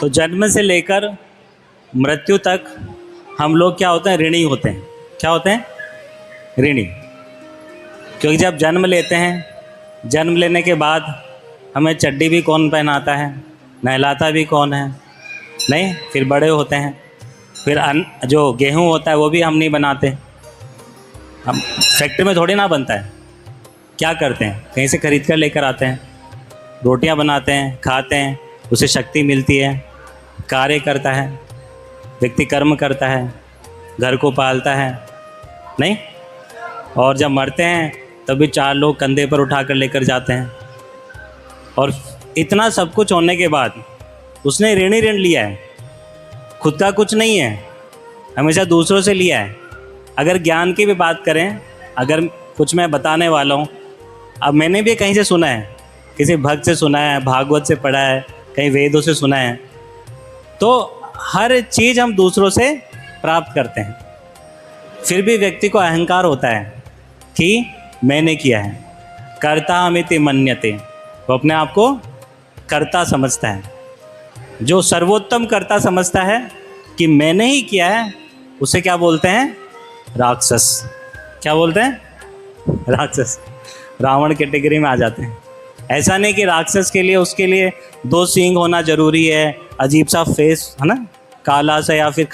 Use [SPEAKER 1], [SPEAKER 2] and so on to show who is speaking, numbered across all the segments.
[SPEAKER 1] तो जन्म से लेकर मृत्यु तक हम लोग क्या होते हैं, ऋणी होते हैं। क्या होते हैं? ऋणी। क्योंकि जब जन्म लेते हैं, जन्म लेने के बाद हमें चड्डी भी कौन पहनाता है, नहलाता भी कौन है? नहीं। फिर बड़े होते हैं, फिर अन्न जो गेहूँ होता है वो भी हम नहीं बनाते, हम फैक्ट्री में थोड़ी ना बनता है। क्या करते हैं, कहीं से खरीद कर लेकर आते हैं, रोटियां बनाते हैं, खाते हैं, उसे शक्ति मिलती है, कार्य करता है, व्यक्ति कर्म करता है, घर को पालता है। नहीं। और जब मरते हैं तब भी 4 लोग कंधे पर उठा कर लेकर जाते हैं। और इतना सब कुछ होने के बाद उसने ऋण ही ऋण लिया है, खुद का कुछ नहीं है, हमेशा दूसरों से लिया है। अगर ज्ञान की भी बात करें, अगर कुछ मैं बताने वाला हूँ, अब मैंने भी कहीं से सुना है, किसी भक्त से सुना है, भागवत से पढ़ा है, कहीं वेदों से सुना है, तो हर चीज़ हम दूसरों से प्राप्त करते हैं। फिर भी व्यक्ति को अहंकार होता है कि मैंने किया है। कर्ता अमिति मन्यते, वो अपने आप को कर्ता समझता है। जो सर्वोत्तम कर्ता समझता है कि मैंने ही किया है, उसे क्या बोलते हैं? राक्षस। क्या बोलते हैं? राक्षस। रावण कैटेगरी में आ जाते हैं। ऐसा नहीं कि राक्षस के लिए उसके लिए 2 सींग होना ज़रूरी है, अजीब सा फेस है ना, काला सा, या फिर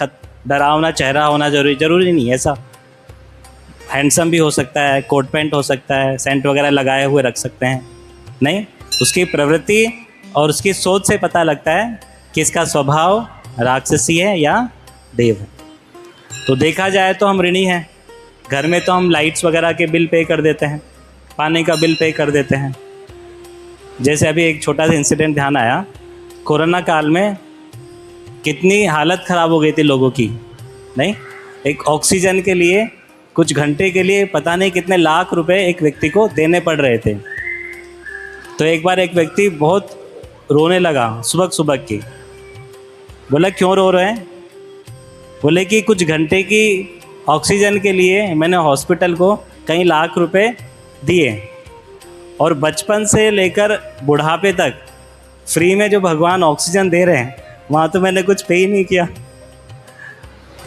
[SPEAKER 1] डरावना चेहरा होना ज़रूरी नहीं। ऐसा हैंडसम भी हो सकता है, कोट पैंट हो सकता है, सेंट वगैरह लगाए हुए रख सकते हैं। नहीं, उसकी प्रवृत्ति और उसकी सोच से पता लगता है कि इसका स्वभाव राक्षसी है या देव है। तो देखा जाए तो हम ऋणी हैं। घर में तो हम लाइट्स वगैरह के बिल पे कर देते हैं, पानी का बिल पे कर देते हैं। जैसे अभी एक छोटा सा इंसिडेंट ध्यान आया, कोरोना काल में कितनी हालत ख़राब हो गई थी लोगों की। नहीं, एक ऑक्सीजन के लिए कुछ घंटे के लिए पता नहीं कितने लाख रुपए एक व्यक्ति को देने पड़ रहे थे। तो एक बार एक व्यक्ति बहुत रोने लगा सुबह की। बोला क्यों रो रहे हैं? बोले कि कुछ घंटे की ऑक्सीजन के लिए मैंने हॉस्पिटल को कई लाख रुपए दिए, और बचपन से लेकर बुढ़ापे तक फ्री में जो भगवान ऑक्सीजन दे रहे हैं, वहाँ तो मैंने कुछ पे ही नहीं किया।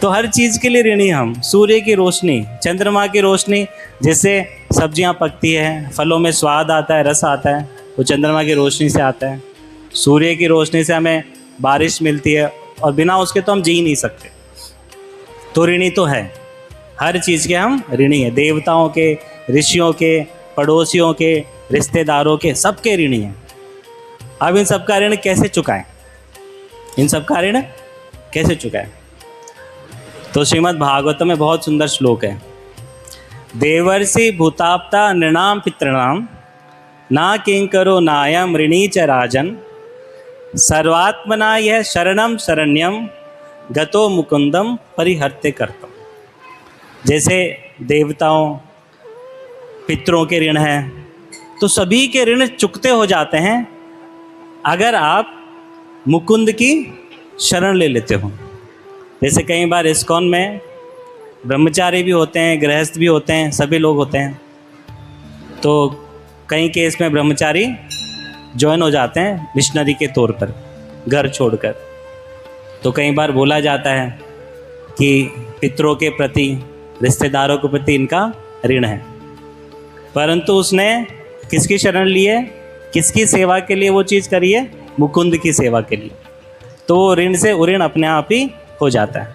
[SPEAKER 1] तो हर चीज़ के लिए ऋणी हम। सूर्य की रोशनी, चंद्रमा की रोशनी, जिससे सब्जियां पकती है, फलों में स्वाद आता है, रस आता है, वो चंद्रमा की रोशनी से आता है। सूर्य की रोशनी से हमें बारिश मिलती है, और बिना उसके तो हम जी ही नहीं सकते। तो ऋणी तो है, हर चीज़ के हम ऋणी हैं। देवताओं के, ऋषियों के, पड़ोसियों के, रिश्तेदारों के, सबके ऋणी हैं। अब इन सब का ऋण कैसे चुकाएं? इन सब का ऋण कैसे चुकाएं? तो श्रीमद् भागवत में बहुत सुंदर श्लोक है। देवर्षि भूताप्ता नृणाम पितृणाम ना किंकरो नायम ऋणी च राजन सर्वात्मना यह शरणम शरण्यम गतो मुकुंदम परिहर्ते करतम। जैसे देवताओं, पितरों के ऋण हैं, तो सभी के ऋण चुकते हो जाते हैं अगर आप मुकुंद की शरण ले लेते हो। जैसे कई बार इस्कॉन में ब्रह्मचारी भी होते हैं, गृहस्थ भी होते हैं, सभी लोग होते हैं। तो कई केस में ब्रह्मचारी ज्वाइन हो जाते हैं मिशनरी के तौर पर, घर छोड़कर। तो कई बार बोला जाता है कि पितरों के प्रति, रिश्तेदारों के प्रति इनका ऋण है, परंतु उसने किसकी शरण ली है, किसकी सेवा के लिए वो चीज़ करी है? मुकुंद की सेवा के लिए। तो वो ऋण से ऋण अपने आप ही हो जाता है।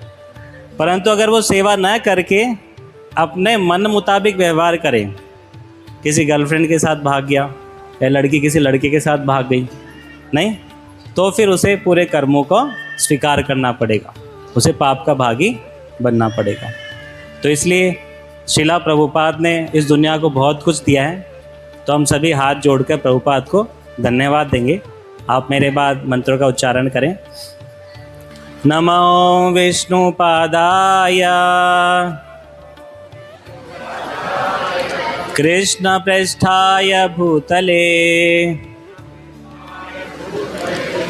[SPEAKER 1] परंतु अगर वो सेवा न करके अपने मन मुताबिक व्यवहार करे, किसी गर्लफ्रेंड के साथ भाग गया, या लड़की किसी लड़के के साथ भाग गई, नहीं, तो फिर उसे पूरे कर्मों को स्वीकार करना पड़ेगा, उसे पाप का भागी बनना पड़ेगा। तो इसलिए शिला प्रभुपाद ने इस दुनिया को बहुत कुछ दिया है। तो हम सभी हाथ जोड़कर प्रभुपाद को धन्यवाद देंगे। आप मेरे बाद मंत्रों का उच्चारण करें। नमो विष्णुपादाय कृष्ण पृष्ठाय भूतले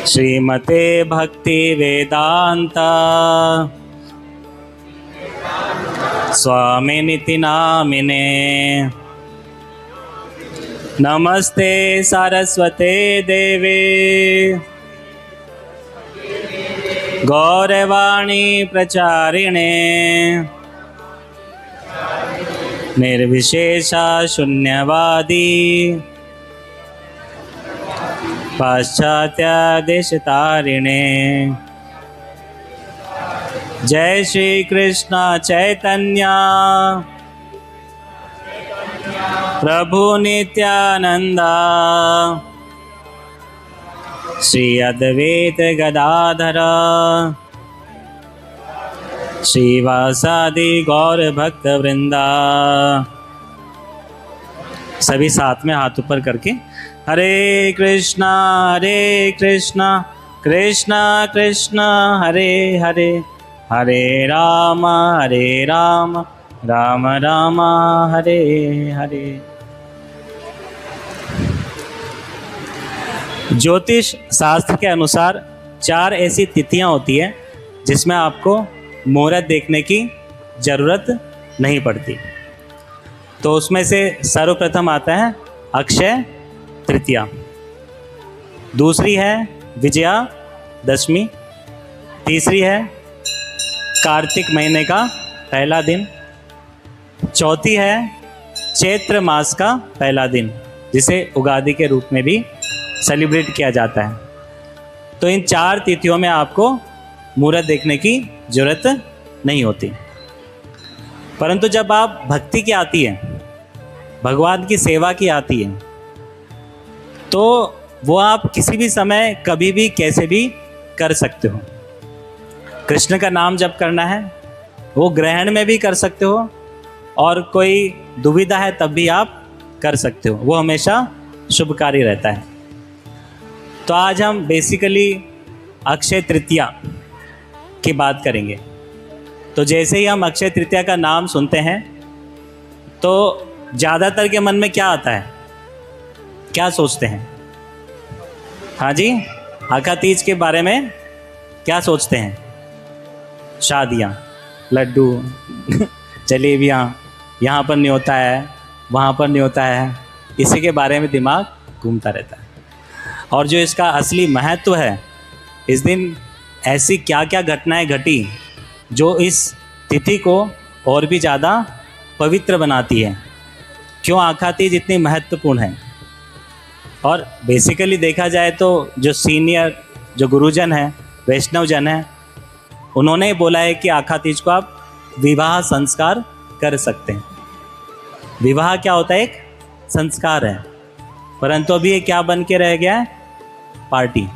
[SPEAKER 1] श्रीमते भक्ति वेदांत स्वामिनिति नामिने। नमस्ते सरस्वते देवे गौरवाणी प्रचारिणे निर्विशेषा शून्यवादी पाश्चात्य देशतारिणे। जय श्री कृष्ण चैतन्य प्रभु नित्यानंद श्री अद्वैत गदाधर श्रीवासादि गौर भक्त वृंदा। सभी साथ में हाथ ऊपर करके हरे कृष्णा कृष्णा कृष्णा हरे हरे, हरे राम राम राम हरे हरे। ज्योतिष शास्त्र के अनुसार 4 ऐसी तिथियां होती है जिसमें आपको मुहूर्त देखने की ज़रूरत नहीं पड़ती। तो उसमें से सर्वप्रथम आता है अक्षय तृतीया, दूसरी है विजयादशमी, तीसरी है कार्तिक महीने का पहला दिन, चौथी है चैत्र मास का पहला दिन जिसे उगादि के रूप में भी सेलिब्रेट किया जाता है। तो इन 4 तिथियों में आपको मुहूर्त देखने की ज़रूरत नहीं होती। परंतु जब आप भक्ति की आती है, भगवान की सेवा की आती है, तो वो आप किसी भी समय कभी भी कैसे भी कर सकते हो। कृष्ण का नाम जप करना है वो ग्रहण में भी कर सकते हो, और कोई दुविधा है तब भी आप कर सकते हो, वो हमेशा शुभकारी रहता है। तो आज हम बेसिकली अक्षय तृतीया की बात करेंगे। तो जैसे ही हम अक्षय तृतीया का नाम सुनते हैं तो ज़्यादातर के मन में क्या आता है, क्या सोचते हैं? हाँ जी, आका तीज के बारे में क्या सोचते हैं? शादियाँ, लड्डू, जलेबियाँ, यहाँ पर नहीं होता है, वहाँ पर नहीं होता है, इसी के बारे में दिमाग घूमता रहता है। और जो इसका असली महत्व है, इस दिन ऐसी क्या क्या घटनाएं घटी जो इस तिथि को और भी ज़्यादा पवित्र बनाती है। क्यों आखा तीज इतनी महत्वपूर्ण है? और बेसिकली देखा जाए तो जो सीनियर जो गुरुजन हैं, वैष्णव जन हैं, उन्होंने बोला है कि आखा तीज को आप विवाह संस्कार कर सकते हैं। विवाह क्या होता है? एक संस्कार है। परंतु अभी ये क्या बन के रह गया है? पार्टी।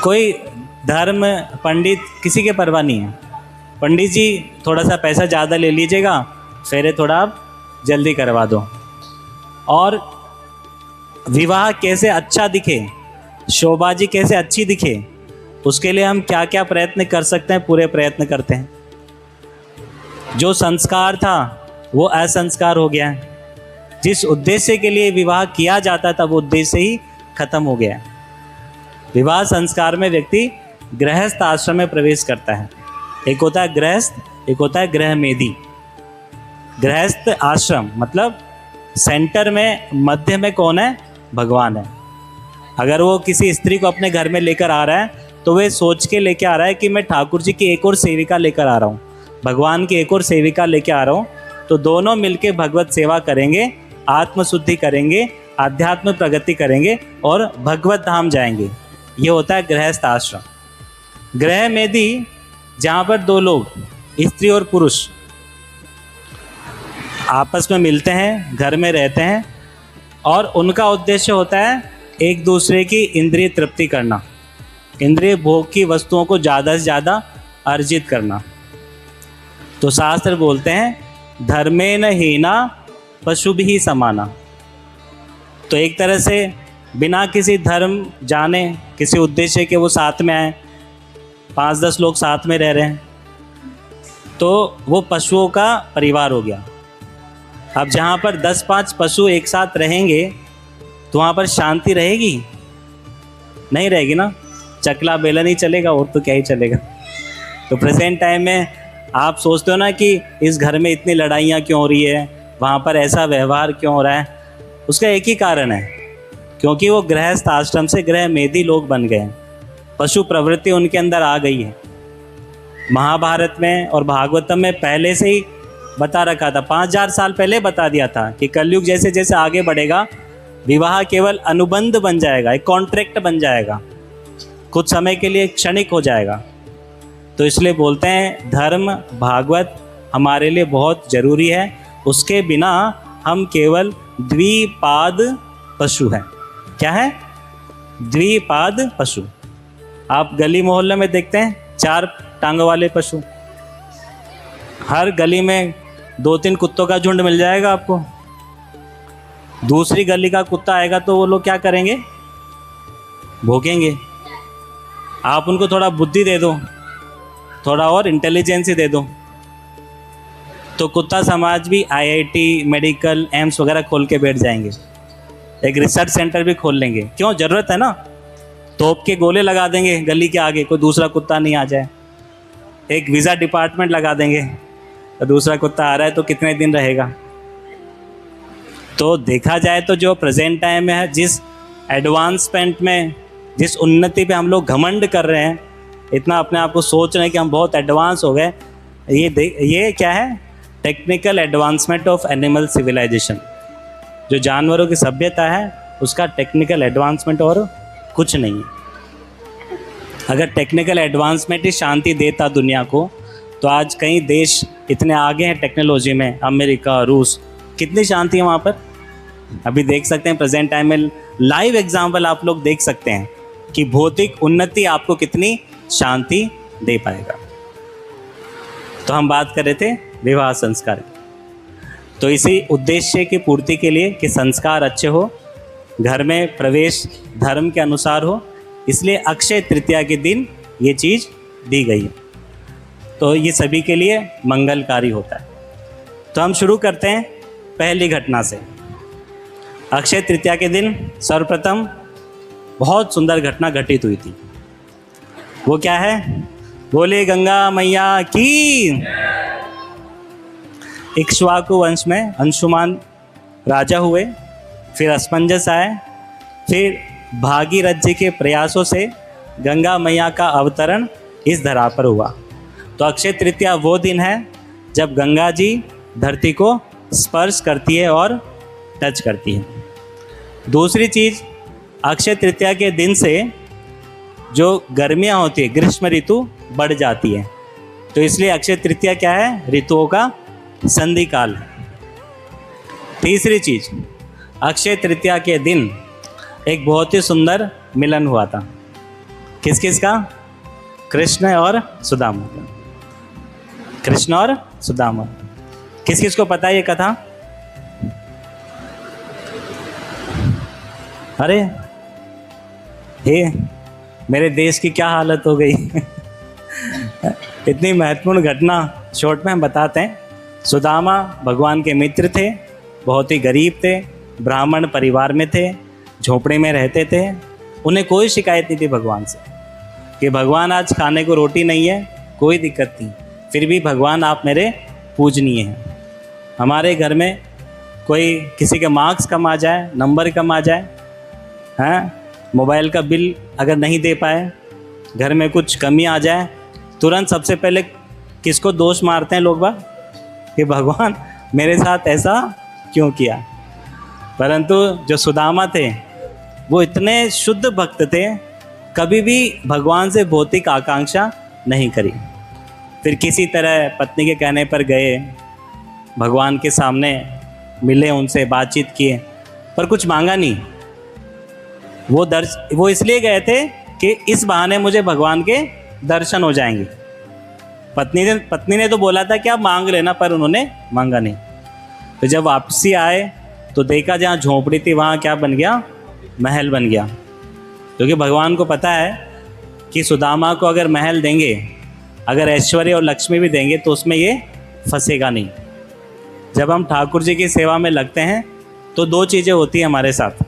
[SPEAKER 1] कोई धर्म पंडित किसी के परवाह नहीं है। पंडित जी थोड़ा सा पैसा ज़्यादा ले लीजिएगा, फेरे थोड़ा आप जल्दी करवा दो। और विवाह कैसे अच्छा दिखे, शोभाजी कैसे अच्छी दिखे, उसके लिए हम क्या क्या प्रयत्न कर सकते हैं, पूरे प्रयत्न करते हैं। जो संस्कार था वो असंस्कार हो गया है। जिस उद्देश्य के लिए विवाह किया जाता था वो उद्देश्य ही खत्म हो गया है। विवाह संस्कार में व्यक्ति गृहस्थ आश्रम में प्रवेश करता है। एक होता है गृहस्थ, एक होता है गृह मेधी। गृहस्थ आश्रम मतलब सेंटर में, मध्य में कौन है? भगवान है। अगर वो किसी स्त्री को अपने घर में लेकर आ रहा है तो वे सोच के लेके आ रहा है कि मैं ठाकुर जी की एक और सेविका लेकर आ रहा हूँ, भगवान की एक और सेविका लेके आ रहा हूँ। तो दोनों मिलके भगवत सेवा करेंगे, आत्मशुद्धि करेंगे, आध्यात्म प्रगति करेंगे और भगवत धाम जाएंगे। ये होता है गृहस्थ आश्रम। गृह मेधी जहाँ पर 2 लोग, स्त्री और पुरुष, आपस में मिलते हैं, घर में रहते हैं और उनका उद्देश्य होता है एक दूसरे की इंद्रिय तृप्ति करना, इंद्रिय भोग की वस्तुओं को ज़्यादा से ज़्यादा अर्जित करना। तो शास्त्र बोलते हैं धर्मेण हीना पशुभिः समाना। तो एक तरह से बिना किसी धर्म जाने, किसी उद्देश्य के वो साथ में आए, 5-10 लोग साथ में रह रहे हैं, तो वो पशुओं का परिवार हो गया। अब जहाँ पर 10-5 पशु एक साथ रहेंगे तो वहाँ पर शांति रहेगी? नहीं रहेगी ना। चकला बेलन ही चलेगा और तो क्या ही चलेगा। तो प्रेजेंट टाइम में आप सोचते हो ना कि इस घर में इतनी लड़ाइयाँ क्यों हो रही है, वहाँ पर ऐसा व्यवहार क्यों हो रहा है? उसका एक ही कारण है, क्योंकि वो गृहस्थ आश्रम से गृह मेधी लोग बन गए हैं। पशु प्रवृत्ति उनके अंदर आ गई है। महाभारत में और भागवतम में पहले से ही बता रखा था, 5000 साल पहले बता दिया था कि कलयुग जैसे जैसे आगे बढ़ेगा, विवाह केवल अनुबंध बन जाएगा, एक कॉन्ट्रैक्ट बन जाएगा, कुछ समय के लिए क्षणिक हो जाएगा। तो इसलिए बोलते हैं धर्म भागवत हमारे लिए बहुत ज़रूरी है, उसके बिना हम केवल द्विपाद पशु हैं। क्या है? द्विपाद पशु। आप गली मोहल्ले में देखते हैं 4 टांगों वाले पशु, हर गली में 2-3 कुत्तों का झुंड मिल जाएगा आपको। दूसरी गली का कुत्ता आएगा तो वो लोग क्या करेंगे? भौंकेंगे। आप उनको थोड़ा बुद्धि दे दो, थोड़ा और इंटेलिजेंसी दे दो, तो कुत्ता समाज भी IIT, मेडिकल, एम्स वगैरह खोल के बैठ जाएंगे, एक रिसर्च सेंटर भी खोल लेंगे। क्यों? ज़रूरत है ना। तोप के गोले लगा देंगे गली के आगे, कोई दूसरा कुत्ता नहीं आ जाए। एक वीज़ा डिपार्टमेंट लगा देंगे, तो दूसरा कुत्ता आ रहा है तो कितने दिन रहेगा। तो देखा जाए तो जो प्रेजेंट टाइम में है, जिस एडवांसमेंट में, जिस उन्नति पे हम लोग घमंड कर रहे हैं, इतना अपने आप को सोच रहे हैं कि हम बहुत एडवांस हो गए, ये क्या है? Technical advancement of animal civilisation. जो जानवरों की सभ्यता है उसका टेक्निकल एडवांसमेंट और कुछ नहीं है। अगर टेक्निकल एडवांसमेंट ही शांति देता दुनिया को, तो आज कई देश इतने आगे हैं टेक्नोलॉजी में, अमेरिका, रूस, कितनी शांति है वहाँ पर। अभी देख सकते हैं प्रेजेंट टाइम में लाइव एग्जाम्पल आप लोग देख सकते हैं कि भौतिक उन्नति आपको कितनी शांति दे पाएगा। तो हम बात कर रहे थे विवाह संस्कार की। तो इसी उद्देश्य की पूर्ति के लिए कि संस्कार अच्छे हो, घर में प्रवेश धर्म के अनुसार हो, इसलिए अक्षय तृतीया के दिन ये चीज़ दी गई है। तो ये सभी के लिए मंगलकारी होता है। तो हम शुरू करते हैं पहली घटना से। अक्षय तृतीया के दिन सर्वप्रथम बहुत सुंदर घटना घटित हुई थी। वो क्या है? बोले गंगा मैया की। इक्ष्वाकु वंश में अंशुमान राजा हुए, फिर असमंजस आए, फिर भागीरथ जी के प्रयासों से गंगा मैया का अवतरण इस धरा पर हुआ। तो अक्षय तृतीया वो दिन है जब गंगा जी धरती को स्पर्श करती है और टच करती है। दूसरी चीज़, अक्षय तृतीया के दिन से जो गर्मियाँ होती है, ग्रीष्म ऋतु बढ़ जाती है। तो इसलिए अक्षय तृतीया क्या है? ऋतुओं का संधि काल है। तीसरी चीज़, अक्षय तृतीया के दिन एक बहुत ही सुंदर मिलन हुआ था। किस किस का? कृष्ण और सुदामा का। कृष्ण और सुदामा। किस किस को पता है ये कथा? अरे हे, मेरे देश की क्या हालत हो गई। इतनी महत्वपूर्ण घटना शॉर्ट में हम बताते हैं। सुदामा भगवान के मित्र थे, बहुत ही गरीब थे, ब्राह्मण परिवार में थे, झोपड़े में रहते थे। उन्हें कोई शिकायत नहीं थी भगवान से कि भगवान आज खाने को रोटी नहीं है, कोई दिक्कत नहीं, फिर भी भगवान आप मेरे पूजनीय हैं। हमारे घर में कोई किसी के मार्क्स कम आ जाए, नंबर कम आ जाए, हैं, मोबाइल का बिल अगर नहीं दे पाए, घर में कुछ कमी आ जाए, तुरंत सबसे पहले किसको दोष मारते हैं लोग बाग? कि भगवान मेरे साथ ऐसा क्यों किया। परंतु जो सुदामा थे वो इतने शुद्ध भक्त थे, कभी भी भगवान से भौतिक आकांक्षा नहीं करी। फिर किसी तरह पत्नी के कहने पर गए, भगवान के सामने मिले, उनसे बातचीत किए, पर कुछ मांगा नहीं। वो इसलिए गए थे कि इस बहाने मुझे भगवान के दर्शन हो जाएंगे। पत्नी ने तो बोला था कि आप मांग लेना, पर उन्होंने मांगा नहीं। तो जब वापसी आए तो देखा जहाँ झोंपड़ी थी वहाँ क्या बन गया? महल बन गया। क्योंकि भगवान को पता है कि सुदामा को अगर महल देंगे, अगर ऐश्वर्य और लक्ष्मी भी देंगे, तो उसमें ये फंसेगा नहीं। जब हम ठाकुर जी की सेवा में लगते हैं तो दो चीज़ें होती हैं हमारे साथ।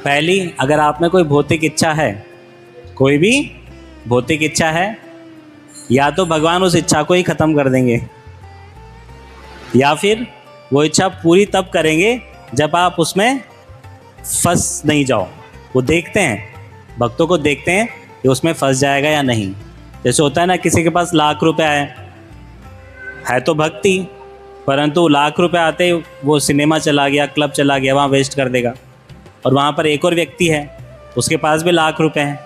[SPEAKER 1] पहली, अगर आप में कोई भौतिक इच्छा है, कोई भी भौतिक इच्छा है, या तो भगवान उस इच्छा को ही ख़त्म कर देंगे, या फिर वो इच्छा पूरी तब करेंगे जब आप उसमें फंस नहीं जाओ। वो देखते हैं, भक्तों को देखते हैं कि उसमें फंस जाएगा या नहीं। जैसे होता है ना, किसी के पास लाख रुपए है तो भक्ति, परंतु लाख रुपए आते ही वो सिनेमा चला गया, क्लब चला गया, वहाँ वेस्ट कर देगा। और वहाँ पर एक और व्यक्ति है, उसके पास भी लाख रुपए हैं,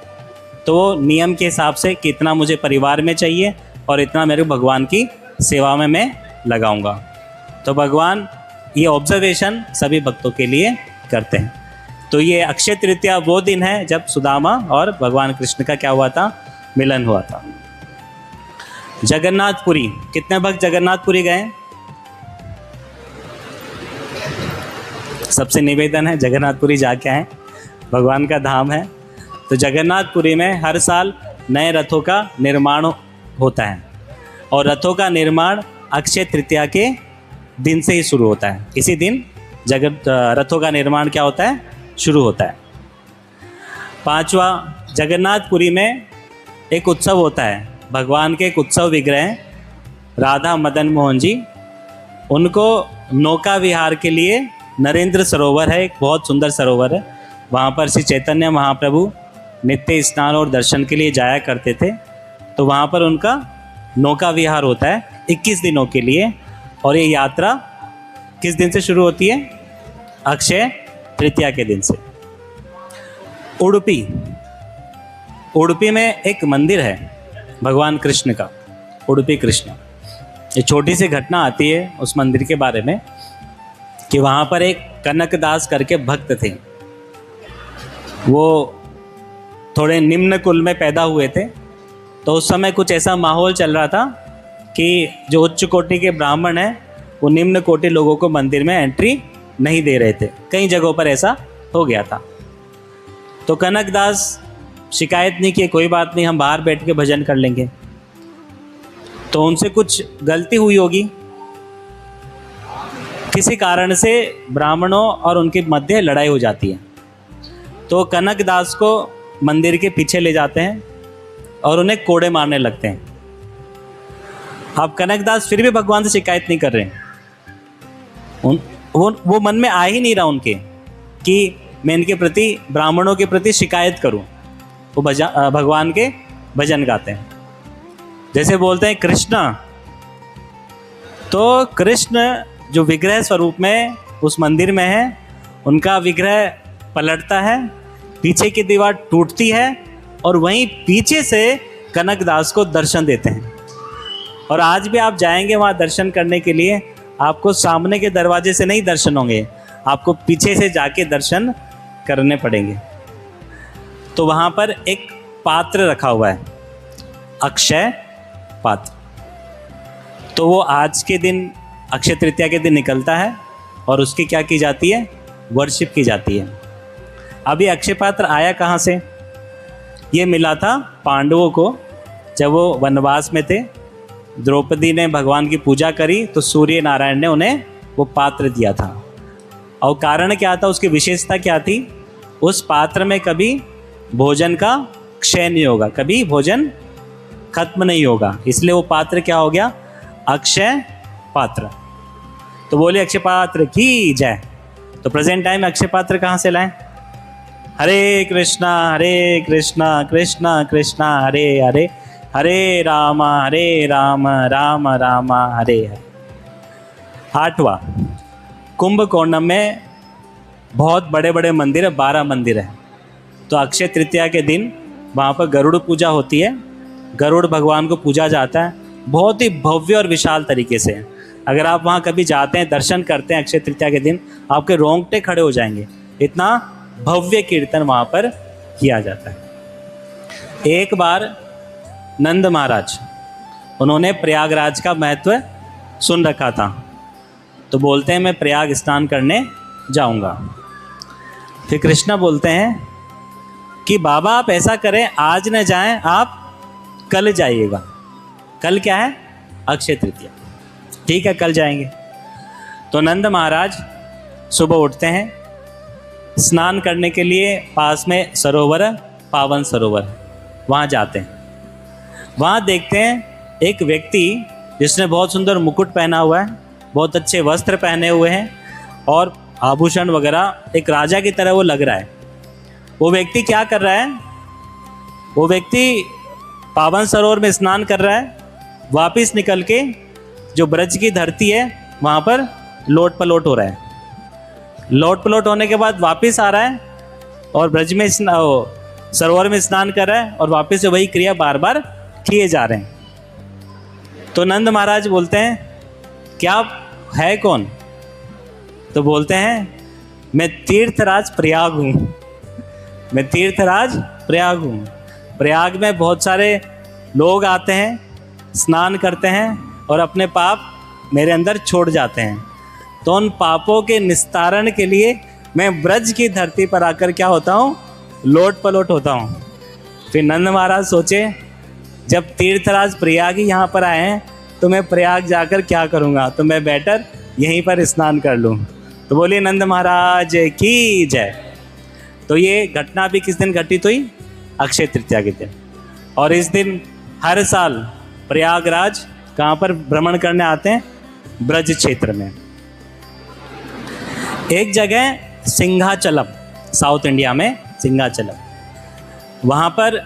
[SPEAKER 1] तो वो नियम के हिसाब से कि इतना मुझे परिवार में चाहिए और इतना मेरे भगवान की सेवा में मैं लगाऊंगा। तो भगवान ये ऑब्जर्वेशन सभी भक्तों के लिए करते हैं। तो ये अक्षय तृतीया वो दिन है जब सुदामा और भगवान कृष्ण का क्या हुआ था, मिलन हुआ था। जगन्नाथपुरी, कितने भक्त जगन्नाथपुरी गए? सबसे निवेदन है जगन्नाथपुरी जाके आए, भगवान का धाम है। तो जगन्नाथपुरी में हर साल नए रथों का निर्माण होता है और रथों का निर्माण अक्षय तृतीया के दिन से ही शुरू होता है। इसी दिन रथों का निर्माण क्या होता है, शुरू होता है। पांचवा, जगन्नाथपुरी में एक उत्सव होता है, भगवान के एक उत्सव विग्रह राधा मदन मोहन जी, उनको नौका विहार के लिए नरेंद्र सरोवर है, एक बहुत सुंदर सरोवर है, वहाँ पर श्री चैतन्य महाप्रभु नित्य स्नान और दर्शन के लिए जाया करते थे। तो वहाँ पर उनका नौका विहार होता है 21 दिनों के लिए। और ये यात्रा किस दिन से शुरू होती है? अक्षय तृतीया के दिन से। उडुपी, उडुपी में एक मंदिर है भगवान कृष्ण का, उडुपी कृष्ण। ये छोटी सी घटना आती है उस मंदिर के बारे में कि वहाँ पर एक कनकदास करके भक्त थे। वो थोड़े निम्न कुल में पैदा हुए थे। तो उस समय कुछ ऐसा माहौल चल रहा था कि जो उच्च कोटि के ब्राह्मण हैं वो निम्न कोटि लोगों को मंदिर में एंट्री नहीं दे रहे थे। कई जगहों पर ऐसा हो गया था। तो कनकदास शिकायत नहीं की, कोई बात नहीं, हम बाहर बैठ के भजन कर लेंगे। तो उनसे कुछ गलती हुई होगी, किसी कारण से ब्राह्मणों और उनके मध्य लड़ाई हो जाती है। तो कनकदास को मंदिर के पीछे ले जाते हैं और उन्हें कोड़े मारने लगते हैं। अब कनकदास फिर भी भगवान से शिकायत नहीं कर रहे हैं। वो मन में आ ही नहीं रहा उनके कि मैं इनके प्रति, ब्राह्मणों के प्रति शिकायत करूं। वो भगवान के भजन गाते हैं। जैसे बोलते हैं कृष्णा, तो कृष्ण जो विग्रह स्वरूप में उस मंदिर में है, उनका विग्रह पलटता है, पीछे की दीवार टूटती है और वहीं पीछे से कनकदास को दर्शन देते हैं। और आज भी आप जाएंगे वहाँ दर्शन करने के लिए, आपको सामने के दरवाजे से नहीं दर्शन होंगे, आपको पीछे से जाके दर्शन करने पड़ेंगे। तो वहाँ पर एक पात्र रखा हुआ है, अक्षय पात्र। तो वो आज के दिन, अक्षय तृतीया के दिन निकलता है और उसकी क्या की जाती है, वर्शिप की जाती है। अभी अक्षय पात्र आया कहाँ से? ये मिला था पांडवों को जब वो वनवास में थे। द्रौपदी ने भगवान की पूजा करी तो सूर्य नारायण ने उन्हें वो पात्र दिया था। और कारण क्या था, उसकी विशेषता क्या थी? उस पात्र में कभी भोजन का क्षय नहीं होगा, कभी भोजन खत्म नहीं होगा, इसलिए वो पात्र क्या हो गया, अक्षय पात्र। तो बोले अक्षय पात्र की जय। तो प्रेजेंट टाइम में अक्षय पात्र कहाँ से लाएं? हरे कृष्णा कृष्णा कृष्णा हरे हरे, हरे राम राम राम हरे हरे। 8वां, कुंभकोणम में बहुत बड़े बड़े मंदिर है, 12 मंदिर है। तो अक्षय तृतीया के दिन वहाँ पर गरुड़ पूजा होती है, गरुड़ भगवान को पूजा जाता है बहुत ही भव्य और विशाल तरीके से। अगर आप वहाँ कभी जाते हैं, दर्शन करते हैं अक्षय तृतीया के दिन, आपके रोंगटे खड़े हो जाएंगे, इतना भव्य कीर्तन वहाँ पर किया जाता है। एक बार नंद महाराज, उन्होंने प्रयागराज का महत्व सुन रखा था, तो बोलते हैं मैं प्रयाग स्नान करने जाऊंगा। फिर कृष्णा बोलते हैं कि बाबा आप ऐसा करें, आज न जाएं, आप कल जाइएगा। कल क्या है? अक्षय तृतीया। ठीक है, कल जाएंगे। तो नंद महाराज सुबह उठते हैं, स्नान करने के लिए पास में सरोवर है, पावन सरोवर, वहाँ जाते हैं। वहाँ देखते हैं एक व्यक्ति जिसने बहुत सुंदर मुकुट पहना हुआ है, बहुत अच्छे वस्त्र पहने हुए हैं और आभूषण वगैरह, एक राजा की तरह वो लग रहा है। वो व्यक्ति क्या कर रहा है? वो व्यक्ति पावन सरोवर में स्नान कर रहा है, वापस निकल के जो ब्रज की धरती है वहाँ पर लोट पलोट हो रहा है। लोट पलोट होने के बाद वापस आ रहा है और ब्रज में सरोवर में स्नान कर रहा है और वापस से वही क्रिया बार बार किए जा रहे हैं। तो नंद महाराज बोलते हैं क्या है कौन? तो बोलते हैं मैं तीर्थराज प्रयाग हूँ, मैं तीर्थराज प्रयाग हूँ। प्रयाग में बहुत सारे लोग आते हैं, स्नान करते हैं और अपने पाप मेरे अंदर छोड़ जाते हैं। तो उन पापों के निस्तारण के लिए मैं ब्रज की धरती पर आकर क्या होता हूँ? लोट पलोट होता हूँ। फिर नंद महाराज सोचे जब तीर्थराज प्रयाग ही यहाँ पर आए हैं तो मैं प्रयाग जाकर क्या करूँगा, तो मैं बेटर यहीं पर स्नान कर लूँ। तो बोलिए नंद महाराज की जय। तो ये घटना भी किस दिन घटित हुई? अक्षय तृतीया के दिन। और इस दिन हर साल प्रयागराज कहाँ पर भ्रमण करने आते हैं? ब्रज क्षेत्र में। एक जगह सिंहाचलम, साउथ इंडिया में सिंहाचलम, वहाँ पर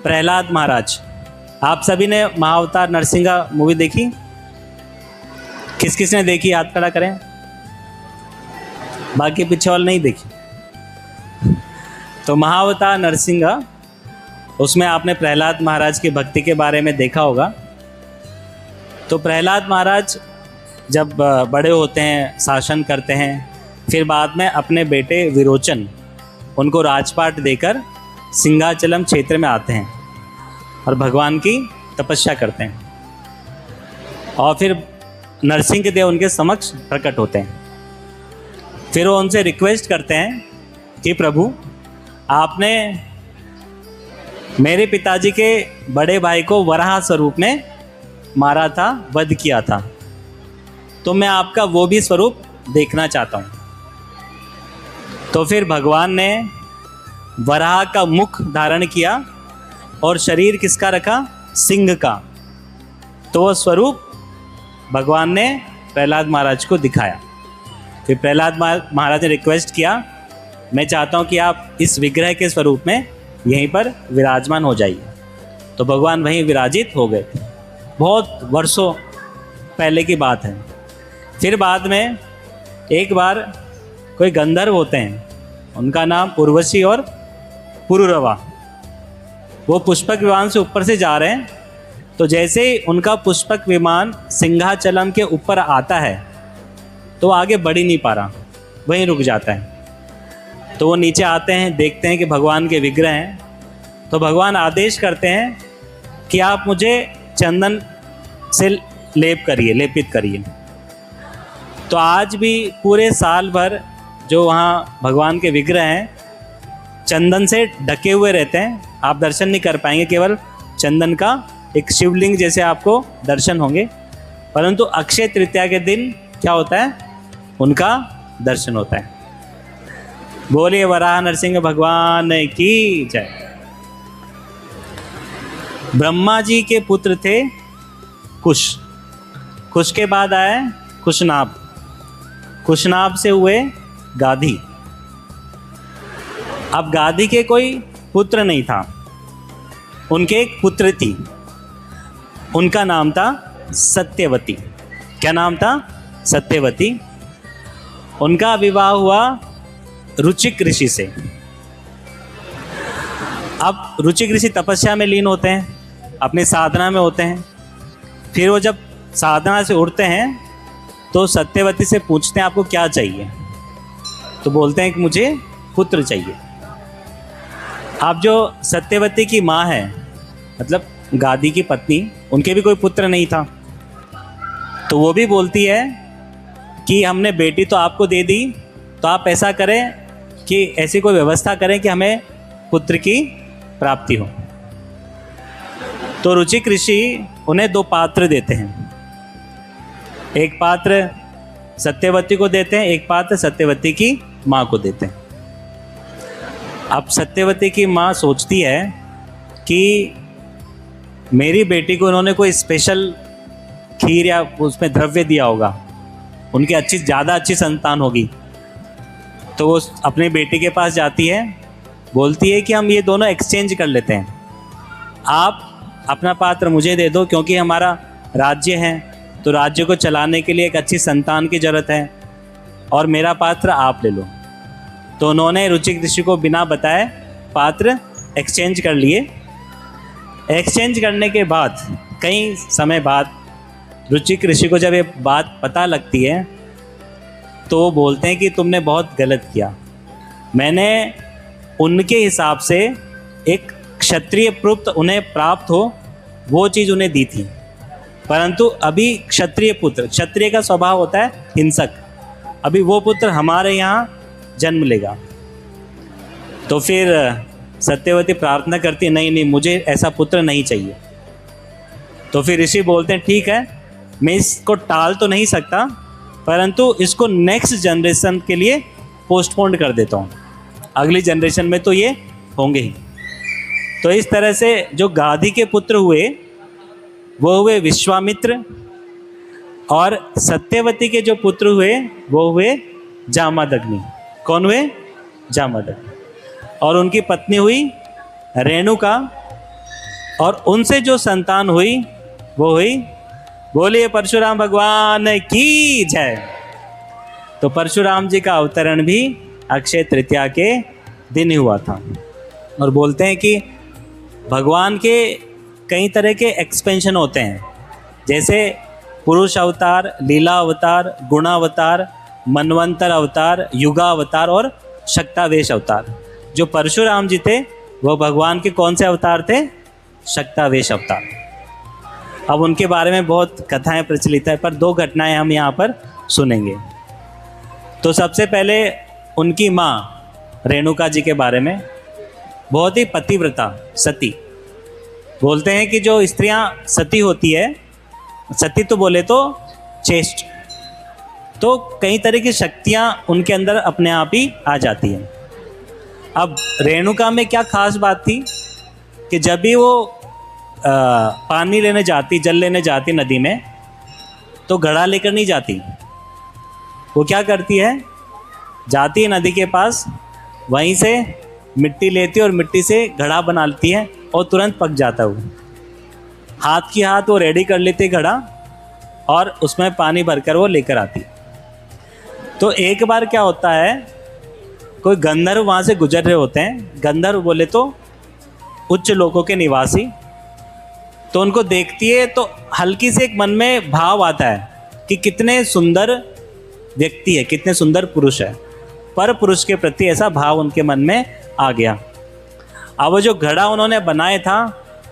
[SPEAKER 1] प्रहलाद महाराज, आप सभी ने महाअवतार नरसिंहा मूवी देखी? किस किस ने देखी हाथ खड़ा करें, बाकी पीछे वाले नहीं देखी। तो महाअवतार नरसिंहा, उसमें आपने प्रहलाद महाराज की भक्ति के बारे में देखा होगा। तो प्रहलाद महाराज जब बड़े होते हैं, शासन करते हैं, फिर बाद में अपने बेटे विरोचन उनको राजपाट देकर सिंहाचलम क्षेत्र में आते हैं और भगवान की तपस्या करते हैं। और फिर नरसिंह देव उनके समक्ष प्रकट होते हैं। फिर वो उनसे रिक्वेस्ट करते हैं कि प्रभु आपने मेरे पिताजी के बड़े भाई को वराह स्वरूप में मारा था, वध किया था, तो मैं आपका वो भी स्वरूप देखना चाहता हूँ। तो फिर भगवान ने वराह का मुख धारण किया और शरीर किसका रखा? सिंह का। तो वो स्वरूप भगवान ने प्रहलाद महाराज को दिखाया। फिर प्रहलाद महाराज ने रिक्वेस्ट किया मैं चाहता हूँ कि आप इस विग्रह के स्वरूप में यहीं पर विराजमान हो जाइए। तो भगवान वहीं विराजित हो गए। बहुत वर्षों पहले की बात है। फिर बाद में एक बार कोई गंधर्व होते हैं, उनका नाम उर्वशी और पुरुरवा, वो पुष्पक विमान से ऊपर से जा रहे हैं। तो जैसे ही उनका पुष्पक विमान सिंहाचलम के ऊपर आता है तो आगे बढ़ ही नहीं पा रहा, वहीं रुक जाता है। तो वो नीचे आते हैं, देखते हैं कि भगवान के विग्रह हैं। तो भगवान आदेश करते हैं कि आप मुझे चंदन से लेपित करिए। तो आज भी पूरे साल भर जो वहाँ भगवान के विग्रह हैं चंदन से ढके हुए रहते हैं। आप दर्शन नहीं कर पाएंगे, केवल चंदन का एक शिवलिंग जैसे आपको दर्शन होंगे। परंतु अक्षय तृतीया के दिन क्या होता है? उनका दर्शन होता है। बोलिए वराह नरसिंह भगवान की जय। ब्रह्मा जी के पुत्र थे कुश, कुश के बाद आए कुशनाभ, कुशनाभ से हुए गाधी। अब गाधी के कोई पुत्र नहीं था, उनके एक पुत्र थी, उनका नाम था सत्यवती। क्या नाम था? सत्यवती। उनका विवाह हुआ रुचिक ऋषि से। अब रुचिक ऋषि तपस्या में लीन होते हैं, अपनी साधना में होते हैं। फिर वो जब साधना से उठते हैं तो सत्यवती से पूछते हैं आपको क्या चाहिए? तो बोलते हैं कि मुझे पुत्र चाहिए। अब जो सत्यवती की माँ है, मतलब गादी की पत्नी, उनके भी कोई पुत्र नहीं था। तो वो भी बोलती है कि हमने बेटी तो आपको दे दी, तो आप ऐसा करें कि ऐसी कोई व्यवस्था करें कि हमें पुत्र की प्राप्ति हो। तो रुचिक ऋषि उन्हें 2 पात्र देते हैं। एक पात्र सत्यवती को देते हैं, एक पात्र सत्यवती की माँ को देते हैं। अब सत्यवती की माँ सोचती है कि मेरी बेटी को उन्होंने कोई स्पेशल खीर या उसमें द्रव्य दिया होगा, उनकी ज़्यादा अच्छी संतान होगी। तो वो अपनी बेटी के पास जाती है बोलती है कि हम ये दोनों एक्सचेंज कर लेते हैं, आप अपना पात्र मुझे दे दो क्योंकि हमारा राज्य है, तो राज्य को चलाने के लिए एक अच्छी संतान की जरूरत है, और मेरा पात्र आप ले लो। तो उन्होंने रुचिक ऋषि को बिना बताए पात्र एक्सचेंज कर लिए। एक्सचेंज करने के बाद कई समय बाद रुचिक ऋषि को जब ये बात पता लगती है तो वो बोलते हैं कि तुमने बहुत गलत किया, मैंने उनके हिसाब से एक क्षत्रिय पुत्र उन्हें प्राप्त हो वो चीज़ उन्हें दी थी, परंतु अभी क्षत्रिय पुत्र, क्षत्रिय का स्वभाव होता है हिंसक, अभी वो पुत्र हमारे यहाँ जन्म लेगा। तो फिर सत्यवती प्रार्थना करती है, नहीं नहीं मुझे ऐसा पुत्र नहीं चाहिए। तो फिर ऋषि बोलते हैं ठीक है, मैं इसको टाल तो नहीं सकता, परंतु इसको नेक्स्ट जनरेशन के लिए पोस्टपोन कर देता हूँ, अगली जनरेशन में तो ये होंगे ही। तो इस तरह से जो गाधी के पुत्र हुए वो हुए विश्वामित्र, और सत्यवती के जो पुत्र हुए वो हुए जामदग्नि। कौन हुए? जामदग्नि। और उनकी पत्नी हुई रेणुका, और उनसे जो संतान हुई वो हुई, बोलिए परशुराम भगवान की जय। तो परशुराम जी का अवतरण भी अक्षय तृतीया के दिन हुआ था। और बोलते हैं कि भगवान के कई तरह के एक्सपेंशन होते हैं, जैसे पुरुष अवतार, लीला अवतार, गुणावतार, मनवंतर अवतार, युगावतार और शक्तावेश अवतार। जो परशुराम जी थे वो भगवान के कौन से अवतार थे? शक्तावेश अवतार। अब उनके बारे में बहुत कथाएं प्रचलित है, पर दो घटनाएं हम यहाँ पर सुनेंगे। तो सबसे पहले उनकी माँ रेणुका जी के बारे में, बहुत ही पतिव्रता सती। बोलते हैं कि जो स्त्रियां सती होती है, सती तो बोले तो चेष्ट, तो कई तरह की शक्तियां उनके अंदर अपने आप ही आ जाती हैं। अब रेणुका में क्या खास बात थी कि जब भी वो पानी लेने जाती, जल लेने जाती नदी में, तो घड़ा लेकर नहीं जाती। वो क्या करती है, जाती है नदी के पास, वहीं से मिट्टी लेती है और मिट्टी से घड़ा बना लेती है और तुरंत पक जाता है। वो हाथ की हाथ वो रेडी कर लेती है घड़ा, और उसमें पानी भरकर वो लेकर आती। तो एक बार क्या होता है, कोई गंधर्व वहाँ से गुजर रहे होते हैं। गंधर्व बोले तो उच्च लोकों के निवासी। तो उनको देखती है तो हल्की से एक मन में भाव आता है कि कितने सुंदर व्यक्ति है, कितने सुंदर पुरुष है। पर पुरुष के प्रति ऐसा भाव उनके मन में आ गया। अब वो जो घड़ा उन्होंने बनाया था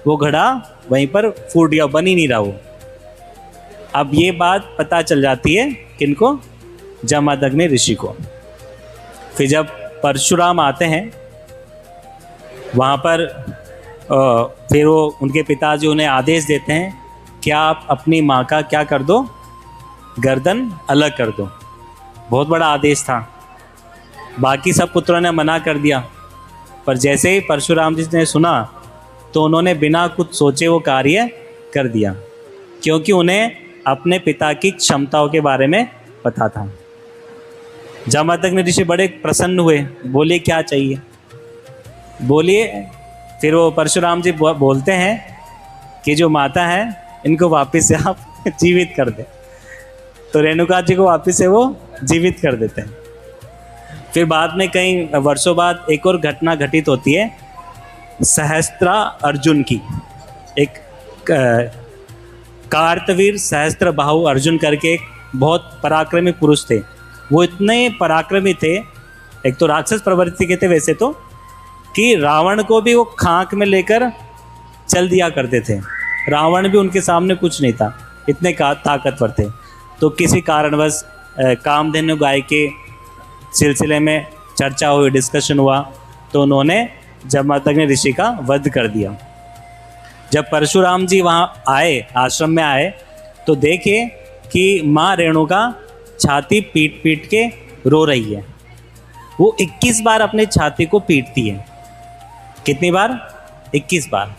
[SPEAKER 1] वो घड़ा वहीं पर फूट गया, बन ही नहीं रहा वो। अब ये बात पता चल जाती है किनको? जमदग्नि ऋषि को। फिर जब परशुराम आते हैं वहाँ पर, फिर वो उनके पिताजी उन्हें आदेश देते हैं कि आप अपनी माँ का क्या कर दो, गर्दन अलग कर दो। बहुत बड़ा आदेश था। बाकी सब पुत्रों ने मना कर दिया, पर जैसे ही परशुराम जी ने सुना तो उन्होंने बिना कुछ सोचे वो कार्य कर दिया, क्योंकि उन्हें अपने पिता की क्षमताओं के बारे में पता था। जमदग्नि ऋषि बड़े प्रसन्न हुए, बोले क्या चाहिए, बोलिए। फिर वो परशुराम जी बोलते हैं कि जो माता है इनको वापस से आप जीवित कर दें। तो रेणुका जी को वापस से वो जीवित कर देते हैं। फिर बाद में कई वर्षों बाद एक और घटना घटित होती है, सहस्त्रा अर्जुन की। एक कार्तवीर सहस्त्र बाहु अर्जुन करके एक बहुत पराक्रमी पुरुष थे। वो इतने पराक्रमी थे, एक तो राक्षस प्रवृत्ति के थे वैसे तो, कि रावण को भी वो खाक में लेकर चल दिया करते थे। रावण भी उनके सामने कुछ नहीं था, इतने ताकतवर थे। तो किसी कारणवश कामधेनु गाय के सिलसिले में चर्चा हुई, डिस्कशन हुआ, तो उन्होंने जमदग्नि ऋषि का वध कर दिया। जब परशुराम जी वहाँ आए, आश्रम में आए, तो देखे कि माँ रेणुका छाती पीट पीट के रो रही है। वो 21 बार अपने छाती को पीटती है। कितनी बार? 21 बार।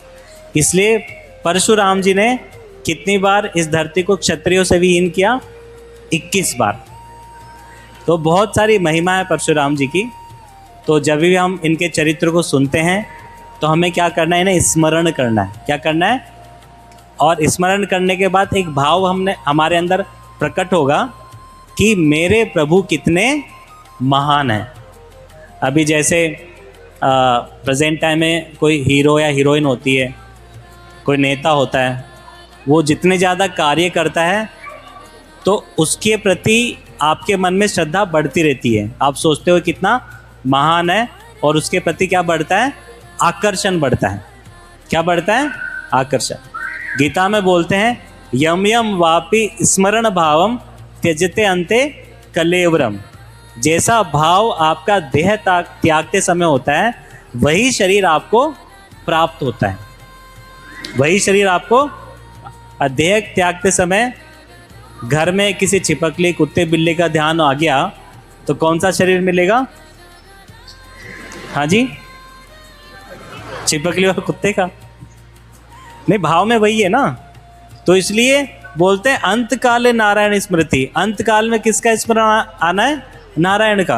[SPEAKER 1] इसलिए परशुराम जी ने कितनी बार इस धरती को क्षत्रियों से विहीन किया? 21 बार। तो बहुत सारी महिमा है परशुराम जी की। तो जब भी हम इनके चरित्र को सुनते हैं तो हमें क्या करना है, इन्हें स्मरण करना है। क्या करना है? और स्मरण करने के बाद एक भाव हमारे अंदर प्रकट होगा कि मेरे प्रभु कितने महान हैं। अभी जैसे प्रेजेंट टाइम में कोई हीरो या हीरोइन होती है, कोई नेता होता है, वो जितने ज़्यादा कार्य करता है तो उसके प्रति आपके मन में श्रद्धा बढ़ती रहती है। आप सोचते हो कितना महान है और उसके प्रति क्या बढ़ता है? आकर्षण बढ़ता है। क्या बढ़ता है? आकर्षण। गीता में बोलते हैं यम यम वापि स्मरण भावम त्यजते अंते कलेवरम। जैसा भाव आपका देह त्यागते समय होता है वही शरीर आपको प्राप्त होता है। वही शरीर आपको देह त्यागते समय घर में किसी छिपकली कुत्ते बिल्ली का ध्यान आ गया तो कौन सा शरीर मिलेगा? हाँ जी, छिपकली और कुत्ते का नहीं, भाव में वही है ना। तो इसलिए बोलते हैं अंत काले नारायण स्मृति। अंत काल में किसका स्मरण आना है? नारायण का।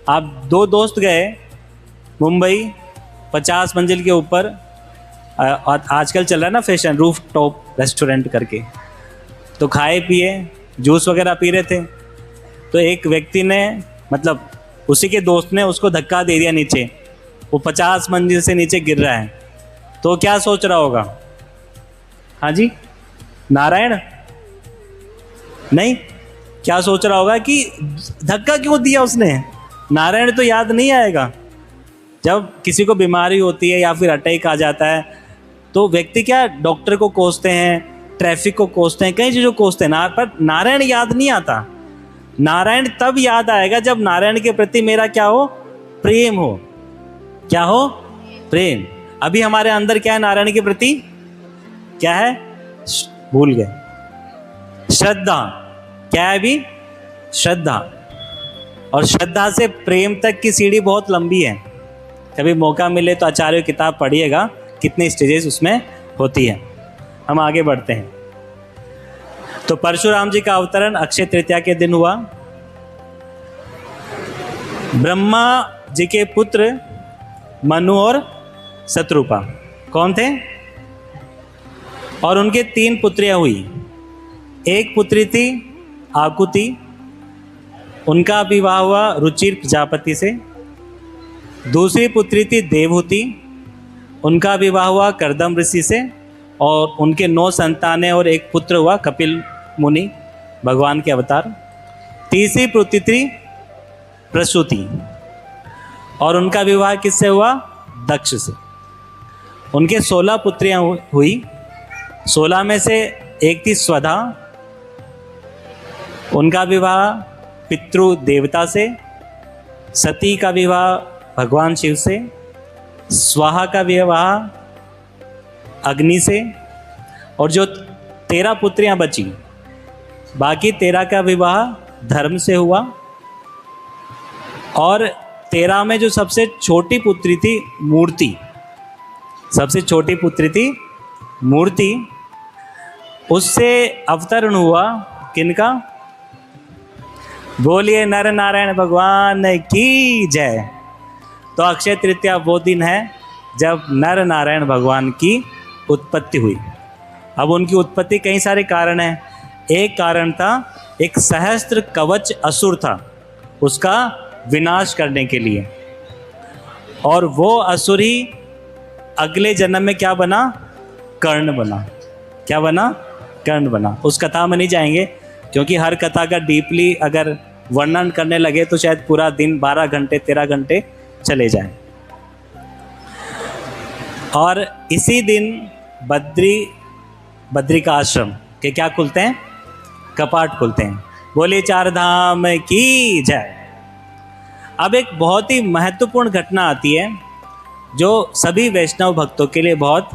[SPEAKER 1] आप दो दोस्त गए मुंबई 50 मंजिल के ऊपर, आजकल चल रहा है ना फैशन, रूफ टॉप रेस्टोरेंट करके, तो खाए पिए जूस वगैरह पी रहे थे। तो एक व्यक्ति ने, मतलब उसी के दोस्त ने उसको धक्का दे दिया नीचे, वो 50 मंजिल से नीचे गिर रहा है। तो क्या सोच रहा होगा? हाँ जी, नारायण नहीं, क्या सोच रहा होगा कि धक्का क्यों दिया उसने? नारायण तो याद नहीं आएगा। जब किसी को बीमारी होती है या फिर अटैक आ जाता है तो व्यक्ति क्या डॉक्टर को कोसते हैं, ट्रैफिक को कोसते हैं, कई चीज़ों को कोसते हैं, पर नारायण याद नहीं आता। नारायण तब याद आएगा जब नारायण के प्रति मेरा क्या हो? प्रेम हो। क्या हो? प्रेम। अभी हमारे अंदर क्या है नारायण के प्रति? क्या है? भूल गए। श्रद्धा। क्या है अभी? श्रद्धा। और श्रद्धा से प्रेम तक की सीढ़ी बहुत लंबी है। कभी मौका मिले तो आचार्य की किताब पढ़िएगा, कितनी स्टेजेस उसमें होती है। हम आगे बढ़ते हैं। तो परशुराम जी का अवतरण अक्षय तृतीया के दिन हुआ। ब्रह्मा जी के पुत्र मनु और शत्रुपा कौन थे? और उनके 3 पुत्रियां हुई। एक पुत्री थी आकुति, उनका विवाह हुआ रुचिर प्रजापति से। दूसरी पुत्री थी देवहूति, उनका विवाह हुआ कर्दम ऋषि से। और उनके 9 संतानें और एक पुत्र हुआ कपिल मुनि, भगवान के अवतार। तीसरी पुत्री थी प्रसूति और उनका विवाह किससे हुआ? दक्ष से। उनके 16 पुत्रियां हुई। 16 में से एक थी स्वधा, उनका विवाह पितृ देवता से। सती का विवाह भगवान शिव से। स्वाहा का विवाह अग्नि से। और जो 13 पुत्रियां बची, बाकी 13 का विवाह धर्म से हुआ। और 13 में जो सबसे छोटी पुत्री थी मूर्ति, सबसे छोटी पुत्री थी मूर्ति, उससे अवतरण हुआ किनका? बोलिए नर नारायण भगवान की जय। तो अक्षय तृतीया वो दिन है जब नर नारायण भगवान की उत्पत्ति हुई। अब उनकी उत्पत्ति कई सारे कारण हैं। एक कारण था, एक सहस्त्र कवच असुर था, उसका विनाश करने के लिए। और वो असुर ही अगले जन्म में क्या बना? कर्ण बना। क्या बना? कर्ण बना। उस कथा में नहीं जाएंगे क्योंकि हर कथा का डीपली अगर वर्णन करने लगे तो शायद पूरा दिन 12 घंटे 13 घंटे चले जाएं। और इसी दिन बद्री का आश्रम के क्या खुलते हैं? कपाट खुलते हैं। बोले 4 धाम की जय। अब एक बहुत ही महत्वपूर्ण घटना आती है जो सभी वैष्णव भक्तों के लिए बहुत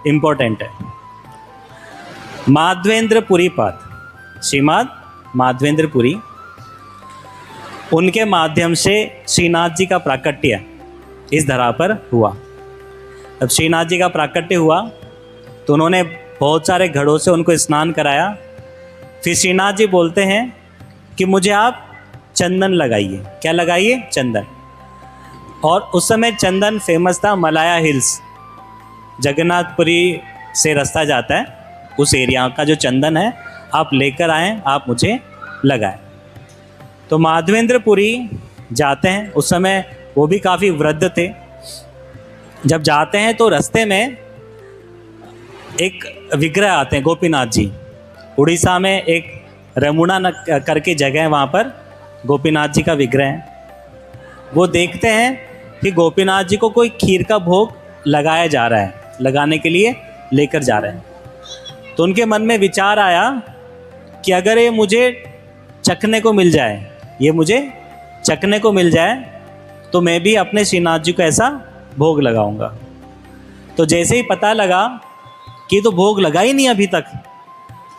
[SPEAKER 1] इम्पोर्टेंट है। माधवेंद्रपुरी पाद, श्रीमाद माधवेंद्रपुरी, उनके माध्यम से श्रीनाथ जी का प्राकट्य इस धरा पर हुआ। अब श्रीनाथ जी का प्राकट्य हुआ तो उन्होंने बहुत सारे घड़ों से उनको स्नान कराया। फिर श्रीनाथ जी बोलते हैं कि मुझे आप चंदन लगाइए। क्या लगाइए? चंदन। और उस समय चंदन फेमस था, मलाया हिल्स, जगन्नाथपुरी से रास्ता जाता है, उस एरिया का जो चंदन है आप लेकर आएँ, आप मुझे लगाएं। तो माधवेंद्रपुरी जाते हैं, उस समय वो भी काफ़ी वृद्ध थे। जब जाते हैं तो रास्ते में एक विग्रह आते हैं, गोपीनाथ जी। उड़ीसा में एक रमुना करके जगह है, वहाँ पर गोपीनाथ जी का विग्रह है। वो देखते हैं कि गोपीनाथ जी को कोई खीर का भोग लगाया जा रहा है, लगाने के लिए लेकर जा रहे हैं। तो उनके मन में विचार आया कि अगर ये मुझे चखने को मिल जाए, ये मुझे चखने को मिल जाए, तो मैं भी अपने श्रीनाथ जी को ऐसा भोग लगाऊंगा। तो जैसे ही पता लगा कि तो भोग लगा ही नहीं अभी तक,